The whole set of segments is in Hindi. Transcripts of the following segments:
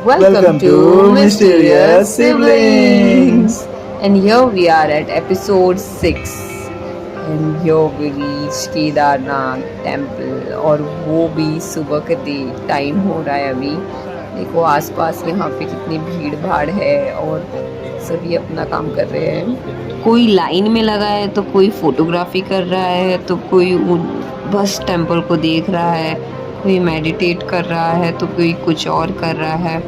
Welcome to Mysterious Siblings. And here we are at episode 6. And here we reach Kedarnath temple और वो भी सुबह के टाइम हो रहा है अभी। देखो आसपास यहाँ पे कितनी भीड़ भाड़ है और सभी अपना काम कर रहे हैं। कोई लाइन में लगा है तो कोई फोटोग्राफी कर रहा है तो कोई बस टेम्पल को देख रहा है, कोई मेडिटेट कर रहा है तो कोई कुछ और कर रहा है,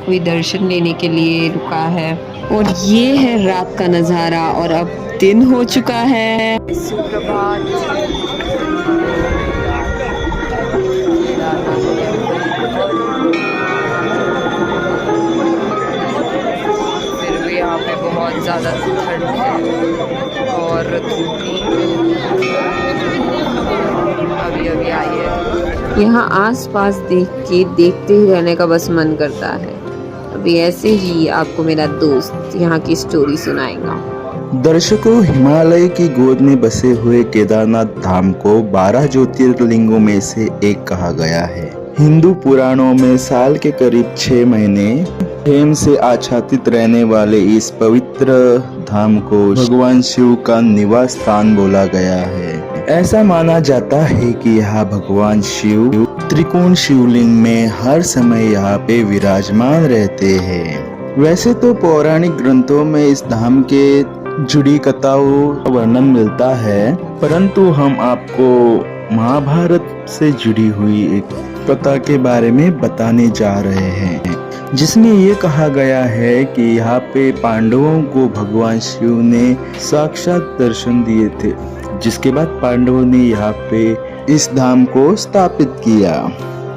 कोई दर्शन लेने के लिए रुका है। और ये है रात का नज़ारा और अब दिन हो चुका है। सुप्रभात। फिर भी यहाँ पे बहुत ज़्यादा ठंड है और धूप अभी आई है। यहाँ आसपास देखते ही रहने का बस मन करता है। अभी ऐसे ही आपको मेरा दोस्त यहाँ की स्टोरी सुनाएगा। दर्शकों, हिमालय की गोद में बसे हुए केदारनाथ धाम को 12 ज्योतिर्लिंगों में से एक कहा गया है। हिंदू पुराणों में साल के करीब 6 महीने हेम से आच्छादित रहने वाले इस पवित्र धाम को भगवान शिव का निवास स्थान बोला गया है। ऐसा माना जाता है कि यहाँ भगवान शिव त्रिकोण शिवलिंग में हर समय यहाँ पे विराजमान रहते हैं। वैसे तो पौराणिक ग्रंथों में इस धाम के जुड़ी कथाओं का वर्णन मिलता है, परंतु हम आपको महाभारत से जुड़ी हुई एक कथा के बारे में बताने जा रहे हैं, जिसमें ये कहा गया है कि यहाँ पे पांडवों को भगवान शिव ने साक्षात दर्शन दिए थे, जिसके बाद पांडवों ने यहाँ पे इस धाम को स्थापित किया।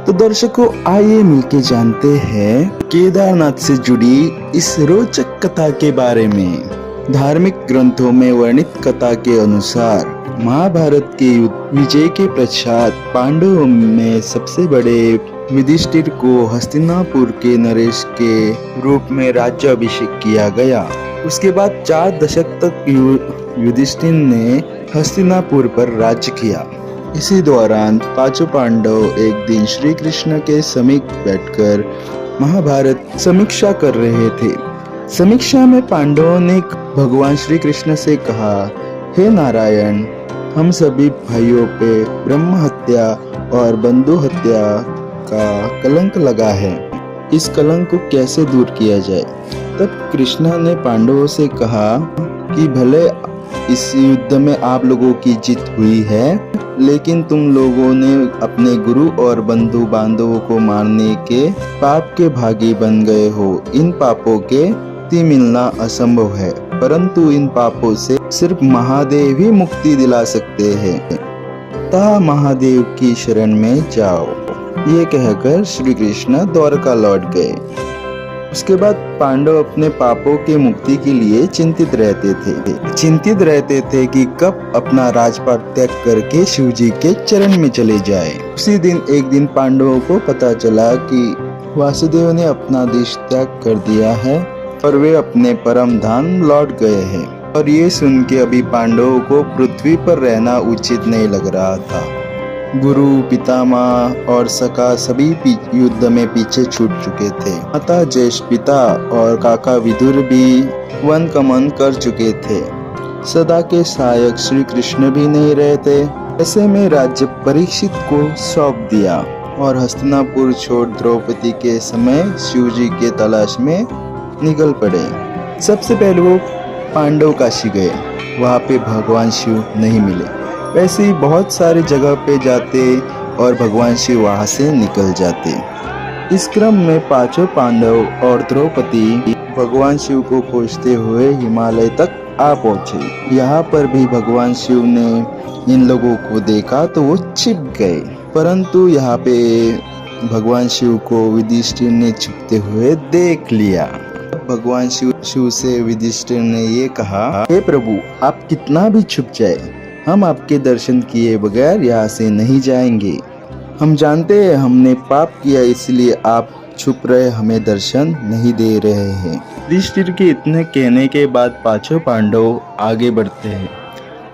तो दर्शकों, आइए मिलके जानते हैं केदारनाथ से जुड़ी इस रोचक कथा के बारे में। धार्मिक ग्रंथों में वर्णित कथा के अनुसार महाभारत के विजय के पश्चात पांडवों में सबसे बड़े युधिष्ठिर को हस्तिनापुर के नरेश के रूप में राज्याभिषेक किया गया। उसके बाद 4 दशक तक युधिष्ठिर ने हस्तिनापुर पर राज्य किया। इसी दौरान 5 पांडव एक दिन श्री कृष्ण के समीप बैठकर महाभारत समीक्षा कर रहे थे। समीक्षा में पांडवों ने भगवान श्री कृष्ण से कहा, हे नारायण, हम सभी भाइयों पे ब्रह्म हत्या और बंधु हत्या का कलंक लगा है। इस कलंक को कैसे दूर किया जाए? तब कृष्ण ने पांडवों से कहा कि भले इस युद्ध में आप लोगों की जीत हुई है, लेकिन तुम लोगों ने अपने गुरु और बंधु बांधवों को मारने के पाप के भागी बन गए हो। इन पापों के मिलना असंभव है, परंतु इन पापों से सिर्फ महादेव ही मुक्ति दिला सकते हैं। ता महादेव की शरण में जाओ। ये कहकर श्री कृष्ण द्वारका लौट गए। उसके बाद पांडव अपने पापों के मुक्ति के लिए चिंतित रहते थे कि कब अपना राजपाट त्याग करके शिव जी के चरण में चले जाए। उसी दिन एक दिन पांडवों को पता चला कि वासुदेव ने अपना देश त्याग कर दिया है और वे अपने परम धाम लौट गए हैं। और ये सुन के अभी पांडवों को पृथ्वी पर रहना उचित नहीं लग रहा था। गुरु, पितामह और सखा सभी युद्ध में पीछे छूट चुके थे। माता ज्येष्ठ पिता और काका विदुर भी वन गमन कर चुके थे। सदा के सहायक श्री कृष्ण भी नहीं रहते। ऐसे में राज्य परीक्षित को सौंप दिया और हस्तिनापुर छोड़ द्रौपदी के समय शिव जी के तलाश में निकल पड़े। सबसे पहले वो पांडव काशी गए। वहाँ पे भगवान शिव नहीं मिले। वैसे ही बहुत सारी जगह पे जाते और भगवान शिव वहाँ से निकल जाते। इस क्रम में 5 पांडव और द्रौपदी भगवान शिव को खोजते हुए हिमालय तक आ पहुँचे। यहाँ पर भी भगवान शिव ने इन लोगों को देखा तो वो छिप गए, परंतु यहाँ पे भगवान शिव को युधिष्ठिर ने छिपते हुए देख लिया। भगवान शिव से युधिष्ठिर ने ये कहा, हे प्रभु, आप कितना भी छुप जाए, हम आपके दर्शन किए बगैर यहाँ से नहीं जाएंगे। हम जानते हैं हमने पाप किया, इसलिए आप छुप रहे हमें दर्शन नहीं दे रहे हैं। युधिष्ठिर के इतने कहने के बाद 5 पांडव आगे बढ़ते हैं।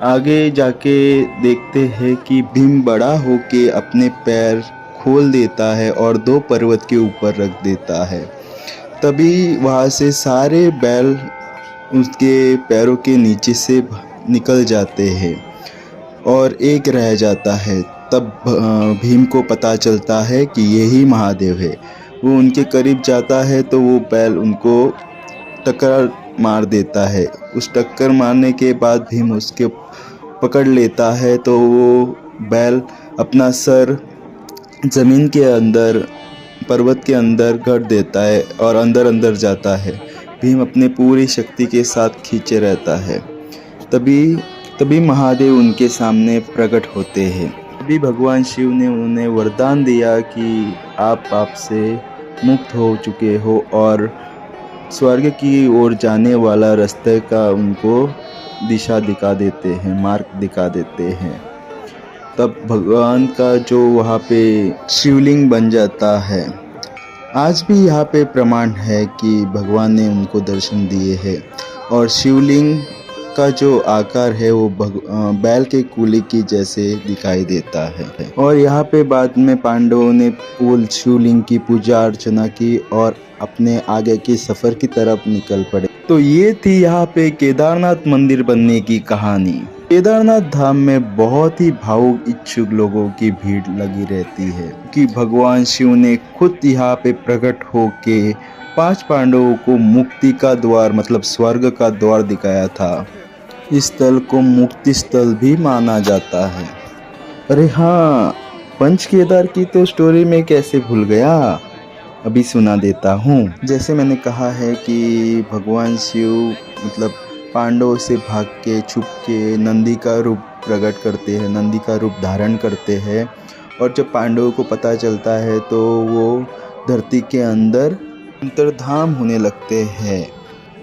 आगे जाके देखते हैं कि भीम बड़ा होके अपने पैर खोल देता है और 2 पर्वत के ऊपर रख देता है। तभी वहाँ से सारे बैल उसके पैरों के नीचे से निकल जाते हैं और एक रह जाता है। तब भीम को पता चलता है कि यही महादेव है। वो उनके करीब जाता है तो वो बैल उनको टक्कर मार देता है। उस टक्कर मारने के बाद भीम उसके पकड़ लेता है तो वो बैल अपना सर ज़मीन के अंदर पर्वत के अंदर गाड़ देता है और अंदर अंदर जाता है। भीम अपने पूरी शक्ति के साथ खींचे रहता है। तभी महादेव उनके सामने प्रकट होते हैं। तभी भगवान शिव ने उन्हें वरदान दिया कि आप पाप से मुक्त हो चुके हो और स्वर्ग की ओर जाने वाला रास्ते का उनको दिशा दिखा देते हैं, मार्ग दिखा देते हैं। तब भगवान का जो वहाँ पे शिवलिंग बन जाता है। आज भी यहाँ पे प्रमाण है कि भगवान ने उनको दर्शन दिए हैं और शिवलिंग का जो आकार है वो बैल के कूले की जैसे दिखाई देता है। और यहाँ पे बाद में पांडवों ने वो शिवलिंग की पूजा अर्चना की और अपने आगे के सफ़र की तरफ निकल पड़े। तो ये थी यहाँ पे केदारनाथ मंदिर बनने की कहानी। केदारनाथ धाम में बहुत ही भावुक इच्छुक लोगों की भीड़ लगी रहती है कि भगवान शिव ने खुद यहाँ पे प्रकट होके 5 पांडवों को मुक्ति का द्वार मतलब स्वर्ग का द्वार दिखाया था। इस स्थल को मुक्ति स्थल भी माना जाता है। अरे हाँ, पंच केदार की तो स्टोरी में कैसे भूल गया, अभी सुना देता हूँ। जैसे मैंने कहा है कि भगवान शिव मतलब पांडवों से भाग के छुप के नंदी का रूप प्रकट करते हैं, नंदी का रूप धारण करते हैं। और जब पांडवों को पता चलता है तो वो धरती के अंदर अंतर्धाम होने लगते हैं।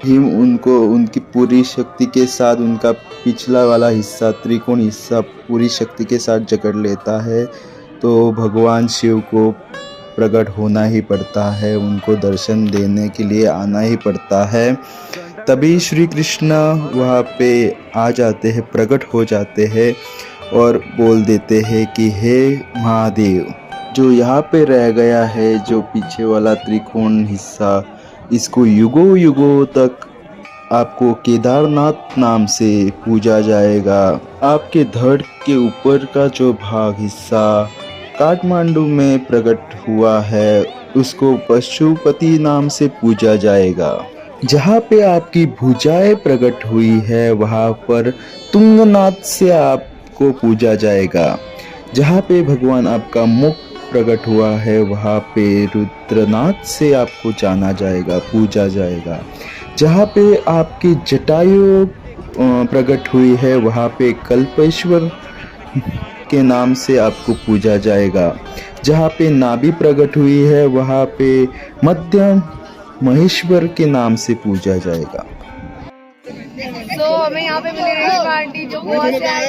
भीम उनको उनकी पूरी शक्ति के साथ उनका पिछला वाला हिस्सा त्रिकोण हिस्सा पूरी शक्ति के साथ जकड़ लेता है। तो भगवान शिव को प्रकट होना ही पड़ता है, उनको दर्शन देने के लिए आना ही पड़ता है। तभी श्री कृष्ण वहाँ पे आ जाते हैं, प्रकट हो जाते हैं और बोल देते हैं कि हे महादेव, जो यहाँ पे रह गया है, जो पीछे वाला त्रिकोण हिस्सा, इसको युगों युगों तक आपको केदारनाथ नाम से पूजा जाएगा। आपके धड़ के ऊपर का जो भाग हिस्सा काठमांडू में प्रकट हुआ है, उसको पशुपति नाम से पूजा जाएगा। जहाँ पे आपकी भुजाएं प्रकट हुई है वहाँ पर तुंगनाथ से आपको पूजा जाएगा। जहाँ पे भगवान आपका मुख प्रकट हुआ है वहाँ पे रुद्रनाथ से आपको जाना जाएगा, पूजा जाएगा। जहाँ पे आपकी जटायु प्रकट हुई है वहाँ पे कल्पेश्वर के नाम से आपको पूजा जाएगा। जहाँ पे नाभि प्रकट हुई है वहाँ पे मध्यम महेश्वर के नाम से पूजा जाएगा। तो हमें यहाँ पे मिले रेशमा आंटी जो गोवा से आए।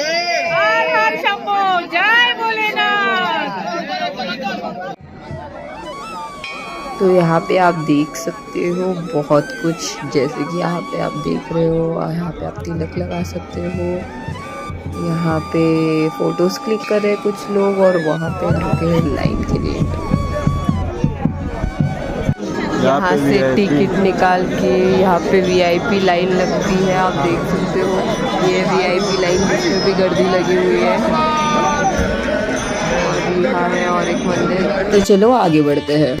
हर हर शंभो, जय भोलेनाथ। तो यहाँ पे आप देख सकते हो बहुत कुछ, जैसे कि यहाँ पे आप देख रहे हो, यहाँ पे आप तिलक लगा सकते हो, यहाँ पे फोटोज क्लिक कर रहे हैं कुछ लोग और वहाँ पे रुके लाइन के लिए। यहाँ से टिकट निकाल के यहाँ पे वीआईपी लाइन लगती है, आप देख सकते हो। ये वीआईपी लाइन जिसमें भी गर्दी लगी हुई है। और यहाँ है और एक मंदिर। तो चलो आगे बढ़ते हैं।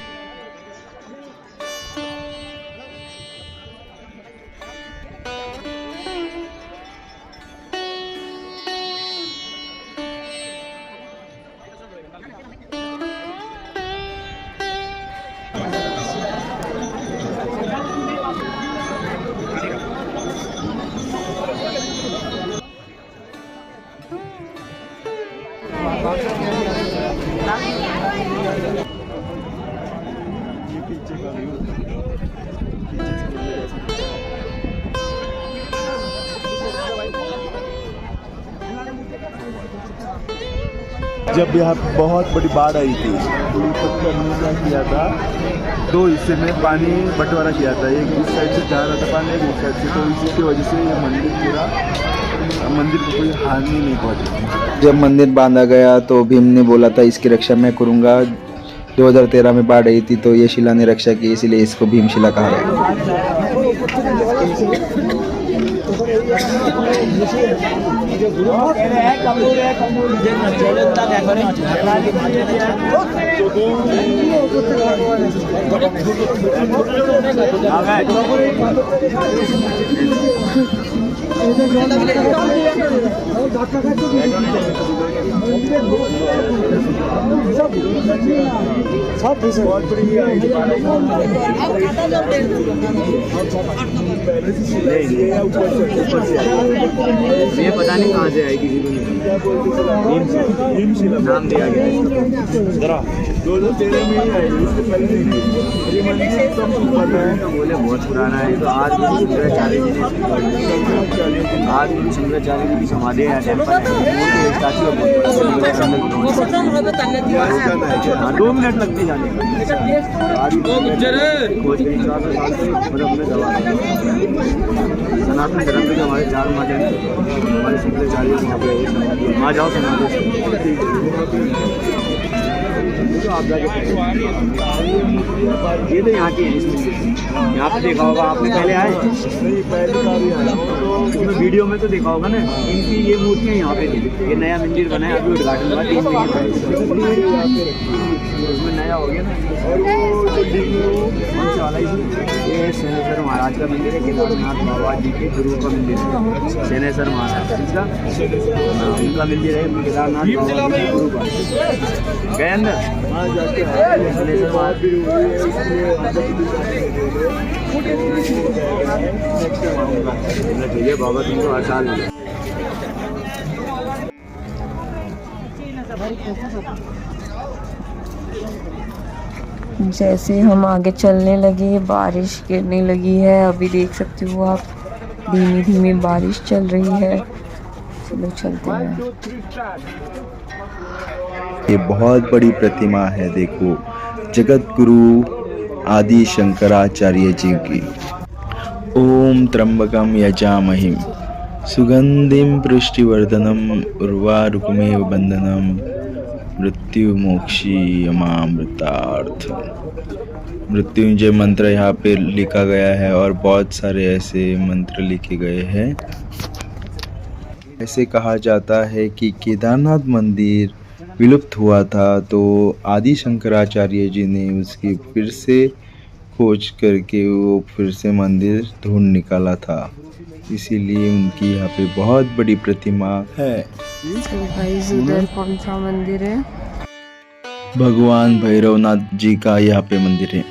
जब यहाँ बहुत बड़ी बाढ़ आई थी तो क्या किया था, 2 हिस्से में पानी बंटवारा किया था। एक इस साइड से जा रहा था पानी, एक उस साइड से, तो इसी की वजह से ये मंदिर पूरा मंदिर को कोई हानि नहीं पहुंची। जब मंदिर बांधा गया तो भीम ने बोला था इसकी रक्षा मैं करूंगा। 2013 में बाढ़ आई थी तो ये शिला ने रक्षा की, इसलिए इसको भीमशिला कहा गया। ये पता नहीं कहाँ से आएगी, नाम दिया गया है। 2013 में ही आई, उससे पहले नहीं आई। ये मंदिर सबको पता है, बोले बहुत पुराना है। तो आज भी शंकराचार्य जी की समाधि है, टेम्पल है, स्टैचू है। 2 मिनट लगते जाने का। खोज के हिसाब से मतलब हमने दवा सनातन धर्म के हमारे 4 माता हैं, हमारे शंकराचार्य वहाँ पे वहाँ जाओ समाधि। तो आप जाके ये तो यहाँ के हैं, इसमें यहाँ पे देखा होगा आपने, पहले आए नहीं, पहले का भी आया उसमें वीडियो में तो देखा होगा ना। इनकी ये मूर्तियाँ यहाँ पे थी। ये नया मंदिर बना है, अभी उद्घाटन हुआ 3 महीने पहले, उसमें नया हो गया ना। और वो जो कौन सा वाला ये सेनेसर महाराज का मंदिर है, केदारनाथ बाबा जी के गुरु का मंदिर है। सेनेसर महाराज इसका उनका मंदिर है, केदारनाथ बाबा जी के गुरु का। गए अंदर सेनेसर महाराज चाहिए बाबा तुमको हर साल। जैसे हम आगे चलने लगे बारिश गिरने लगी है। अभी देख सकते हो आप, धीमी धीमी बारिश चल रही है। चलो चलते हैं। ये बहुत बड़ी प्रतिमा है, देखो, जगत गुरु आदि शंकराचार्य जी की। ओम त्र्यंबकम यजामहि सुगंधिम पुष्टिवर्धनम उर्वारुकमेव बंधनम मृत्यु मोक्षी यमामृतार्थ। मृत्युंजय मंत्र यहाँ पे लिखा गया है और बहुत सारे ऐसे मंत्र लिखे गए हैं। ऐसे कहा जाता है कि केदारनाथ मंदिर विलुप्त हुआ था तो आदि शंकराचार्य जी ने उसकी फिर से खोज करके वो फिर से मंदिर ढूंढ निकाला था, इसीलिए उनकी यहाँ पे बहुत बड़ी प्रतिमा है। उधर कौन सा मंदिर है? भगवान भैरवनाथ जी का यहाँ पे मंदिर है।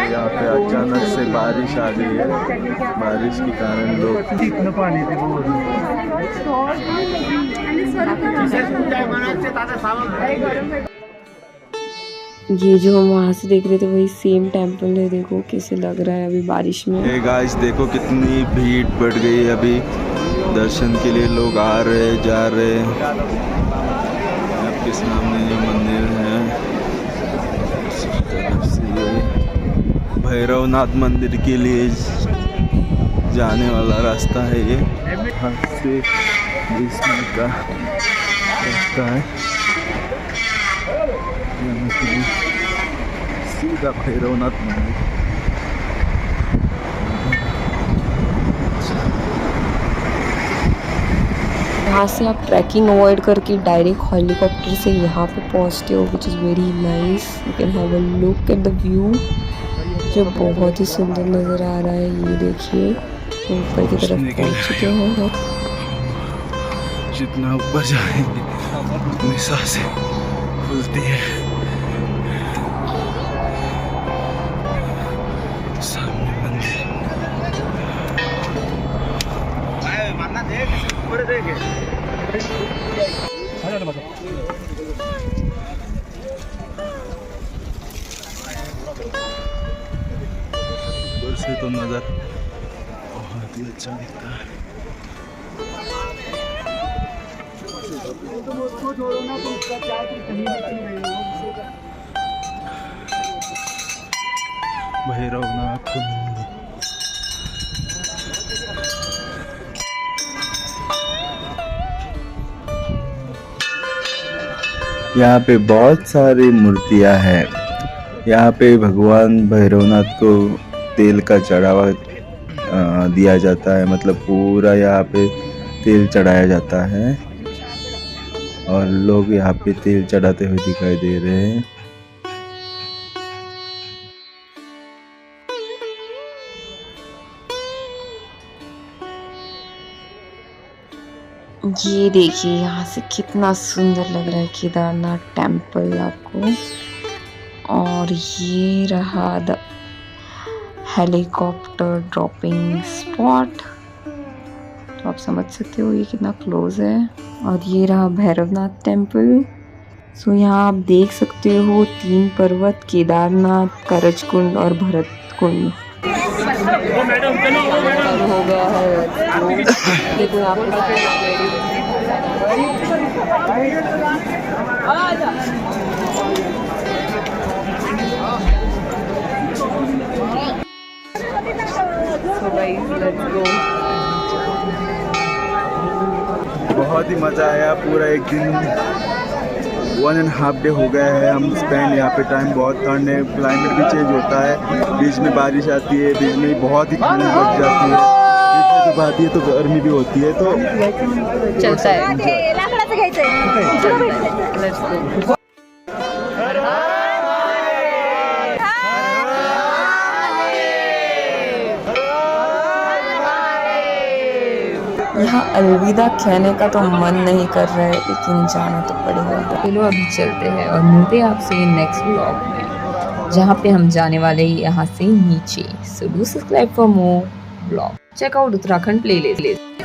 यहाँ पे अचानक से बारिश आ गई है, बारिश के कारण लोग ये जो हम वहाँ से देख रहे थे वही सेम टेम्पल है। देखो कैसे लग रहा है अभी बारिश में। ये गाइस देखो कितनी भीड़ बढ़ गई है, अभी दर्शन के लिए लोग आ रहे जा रहे। आपके सामने ये मंदिर है, तरफ से ये भैरवनाथ मंदिर के लिए जाने वाला रास्ता है। ये यहाँ से 20 मिनट का रास्ता है, सीधा भैरवनाथ मंदिर। यहाँ से आप ट्रैकिंग अवॉइड करके डायरेक्ट हेलीकॉप्टर से यहाँ पे पहुँचते हो, which is very nice. You can have a look at the view, जो बहुत ही सुंदर नज़र आ रहा है। ये देखिए ऊपर की तरफ पहुँच चुके हैं। जितना ऊपर जाएंगे उतनी सांसें फूलती है। सामने मंदिर, ऊपर से तो नज़र बहुत ही अच्छा दिखता है। भैरवनाथ मंदिर। यहाँ पे बहुत सारी मूर्तियाँ हैं। यहाँ पे भगवान भैरवनाथ को तेल का चढ़ावा दिया जाता है, मतलब पूरा यहाँ पे तेल चढ़ाया जाता है और लोग यहाँ पे तेल चढ़ाते हुए दिखाई दे रहे हैं। ये देखिए यहाँ से कितना सुंदर लग रहा है केदारनाथ टेम्पल आपको। और ये रहा द हेलीकॉप्टर ड्रॉपिंग स्पॉट, तो आप समझ सकते हो ये कितना क्लोज है। और ये रहा भैरवनाथ टेम्पल। सो यहाँ आप देख सकते हो 3 पर्वत, केदारनाथ, करजकुंड और भरत कुंड। हो गया है देखो यहाँ बहुत ही मज़ा आया। पूरा एक दिन 1.5 डे हो गया है हम स्पेंड यहाँ पे। टाइम बहुत ठंड है, क्लाइमेट भी चेंज होता है, बीच में बारिश आती है, बीच में बहुत ही ठंड लग जाती है, बीच में तो आती है तो गर्मी भी होती है, तो चलता है। यहाँ अलविदा कहने का तो मन नहीं कर रहा है, लेकिन जाना तो पड़ेगा। चलो अभी चलते हैं और मिलते हैं आपसे नेक्स्ट व्लॉग में, जहाँ पे हम जाने वाले हैं यहाँ से नीचे। So do subscribe for more vlog. Check out Uttarakhand playlist.